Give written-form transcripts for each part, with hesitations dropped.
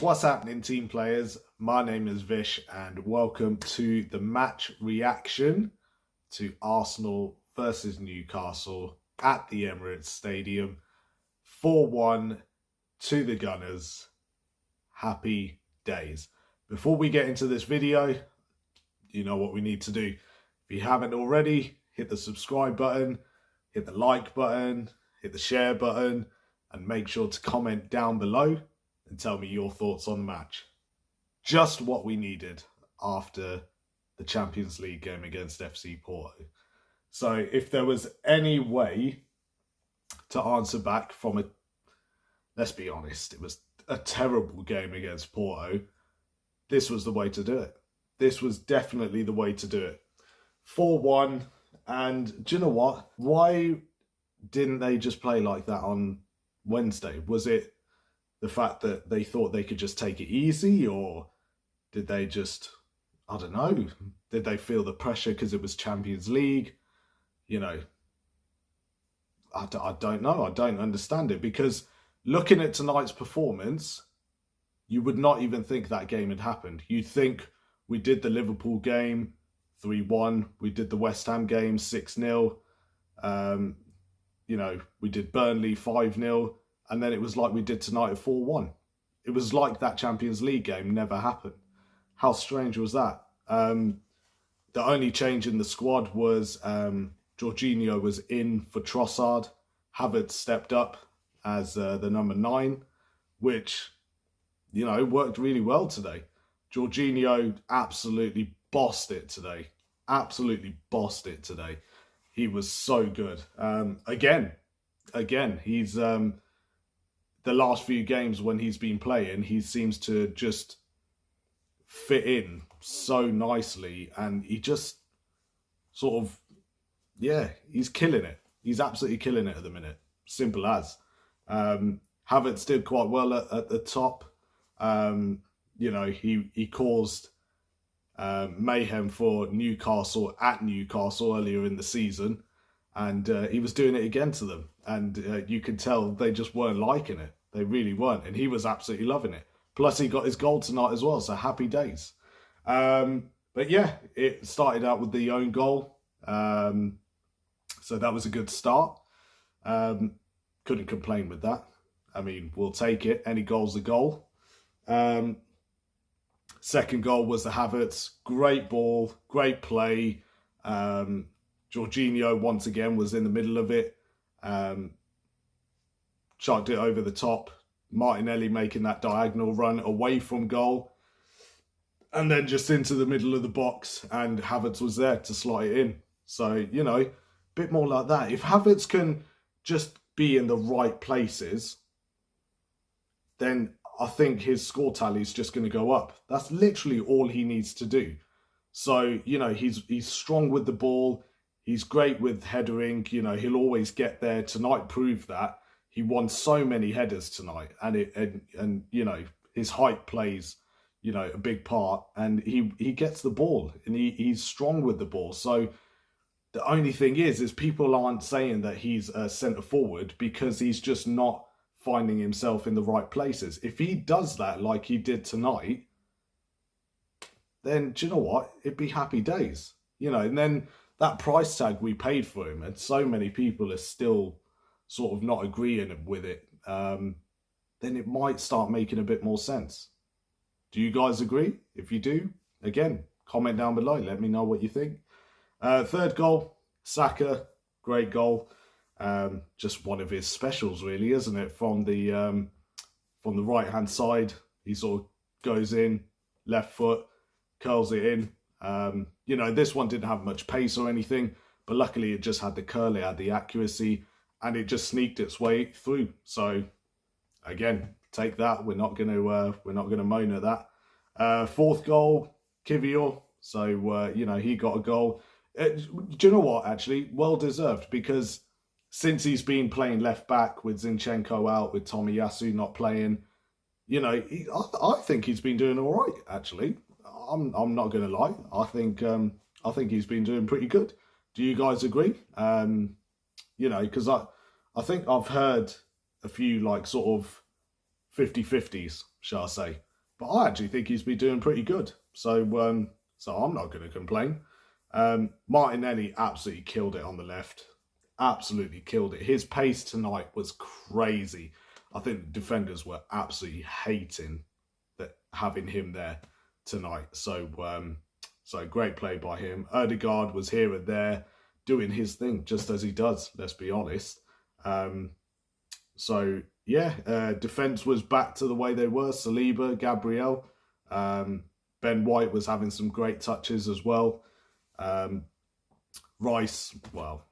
What's happening, team players? My name is Vish and welcome to the match reaction to Arsenal versus Newcastle at the Emirates Stadium. 4-1 to the Gunners. Happy days. Before we get into this video, you know what we need to do. If you haven't already, hit the subscribe button, hit the like button, hit the share button, and make sure to comment down below and tell me your thoughts on the match. Just what we needed after the Champions League game against FC Porto. So if there was any way to answer back from let's be honest, it was a terrible game against Porto, this was the way to do it. This was definitely the way to do it. 4-1, and do you know what? Why didn't they just play like that on Wednesday? Was it the fact that they thought they could just take it easy, or did they just, I don't know, did they feel the pressure because it was Champions League? You know, I don't know. I don't understand it, because looking at tonight's performance, you would not even think that game had happened. You'd think we did the Liverpool game 3-1, we did the West Ham game 6-0, you know, we did Burnley 5-0, and then it was like we did tonight at 4-1. It was like that Champions League game never happened. How strange was that? The only change in the squad was Jorginho was in for Trossard. Havertz stepped up as the number 9, which, you know, worked really well today. Jorginho absolutely bossed it today. Absolutely bossed it today. He was so good. Again, he's the last few games when he's been playing, he seems to just fit in so nicely, and he just sort of, yeah, he's killing it. He's absolutely killing it at the minute. Simple as. Havertz did quite well at the top. You know, he caused mayhem for Newcastle at Newcastle earlier in the season, and he was doing it again to them, and you could tell they just weren't liking it. They really weren't, and he was absolutely loving it. Plus, he got his goal tonight as well, so happy days. But yeah, it started out with the own goal, so that was a good start. Couldn't complain with that. I mean, we'll take it. Any goal's a goal. Second goal was the Havertz. Great ball, great play. Jorginho, once again, was in the middle of it. Chucked it over the top. Martinelli making that diagonal run away from goal. And then just into the middle of the box. And Havertz was there to slot it in. So, you know, a bit more like that. If Havertz can just be in the right places, then I think his score tally is just going to go up. That's literally all he needs to do. So, you know, he's strong with the ball. He's great with headering. You know, he'll always get there. Tonight proved that. He won so many headers tonight, and you know, his height plays, you know, a big part, and he gets the ball, and he's strong with the ball. So the only thing is people aren't saying that he's a centre forward because he's just not finding himself in the right places. If he does that like he did tonight, then do you know what? It'd be happy days, you know. And then that price tag we paid for him, and so many people are still sort of not agreeing with it, then it might start making a bit more sense. Do you guys agree? If you do, again, comment down below. Let me know what you think. Third goal, Saka, great goal. Just one of his specials, really, isn't it? From the right-hand side, he sort of goes in, left foot, curls it in. You know, this one didn't have much pace or anything, but luckily it just had the curl, it had the accuracy, and it just sneaked its way through. So again, take that. We're not gonna moan at that. Fourth goal, Kivior. So you know, he got a goal. Do you know what? Actually, well deserved, because since he's been playing left back with Zinchenko out, with Tomiyasu not playing, you know, I think he's been doing all right. Actually, I'm not gonna lie. I think he's been doing pretty good. Do you guys agree? You know, because I think I've heard a few like sort of 50-50s, shall I say. but I actually think he's been doing pretty good. So I'm not going to complain. Martinelli absolutely killed it on the left. Absolutely killed it. His pace tonight was crazy. I think the defenders were absolutely hating that having him there tonight. So great play by him. Ødegaard was here and there doing his thing, just as he does, let's be honest. Defence was back to the way they were. Saliba, Gabriel. Ben White was having some great touches as well. Rice, well,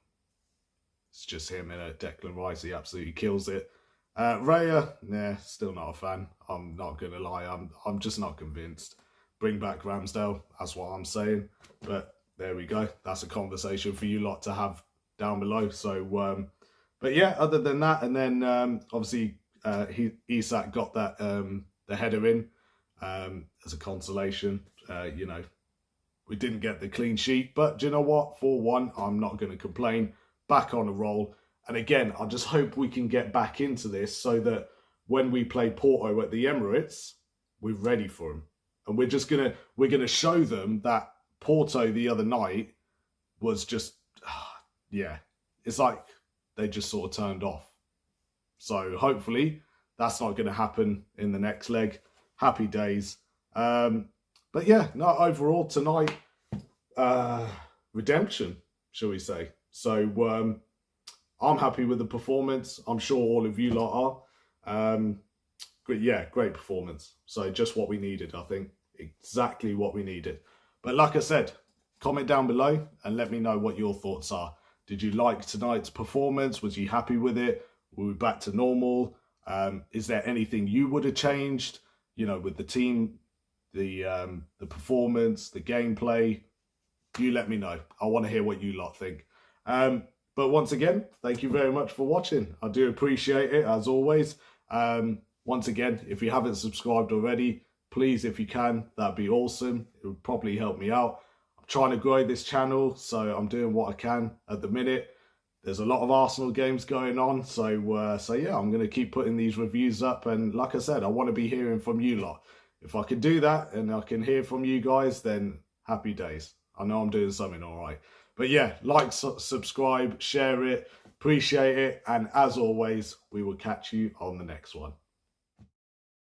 it's just him in it. Declan Rice, he absolutely kills it. Raya, still not a fan. I'm not going to lie. I'm just not convinced. Bring back Ramsdale, that's what I'm saying. But there we go. That's a conversation for you lot to have down below. So, but yeah, other than that, and then obviously Isak got that the header in as a consolation. We didn't get the clean sheet, but do you know what? 4-1, I'm not going to complain. Back on a roll. And again, I just hope we can get back into this so that when we play Porto at the Emirates, we're ready for them. And we're gonna show them that Porto the other night was just, it's like they just sort of turned off. So hopefully that's not going to happen in the next leg. Happy days. But yeah, no, overall tonight, redemption, shall we say. So I'm happy with the performance. I'm sure all of you lot are. Great performance. So just what we needed, I think. Exactly what we needed. But like I said, comment down below and let me know what your thoughts are. Did you like tonight's performance? Was you happy with it? Were we back to normal? Is there anything you would have changed, with the team, the performance, the gameplay? You let me know. I want to hear what you lot think. But once again, thank you very much for watching. I do appreciate it, as always. Once again, if you haven't subscribed already, please, if you can, that'd be awesome. It would probably help me out. I'm trying to grow this channel, so I'm doing what I can at the minute. There's a lot of Arsenal games going on, so yeah, I'm going to keep putting these reviews up. And like I said, I want to be hearing from you lot. If I can do that and I can hear from you guys, then happy days. I know I'm doing something all right. But yeah, like, subscribe, share it, appreciate it. And as always, we will catch you on the next one.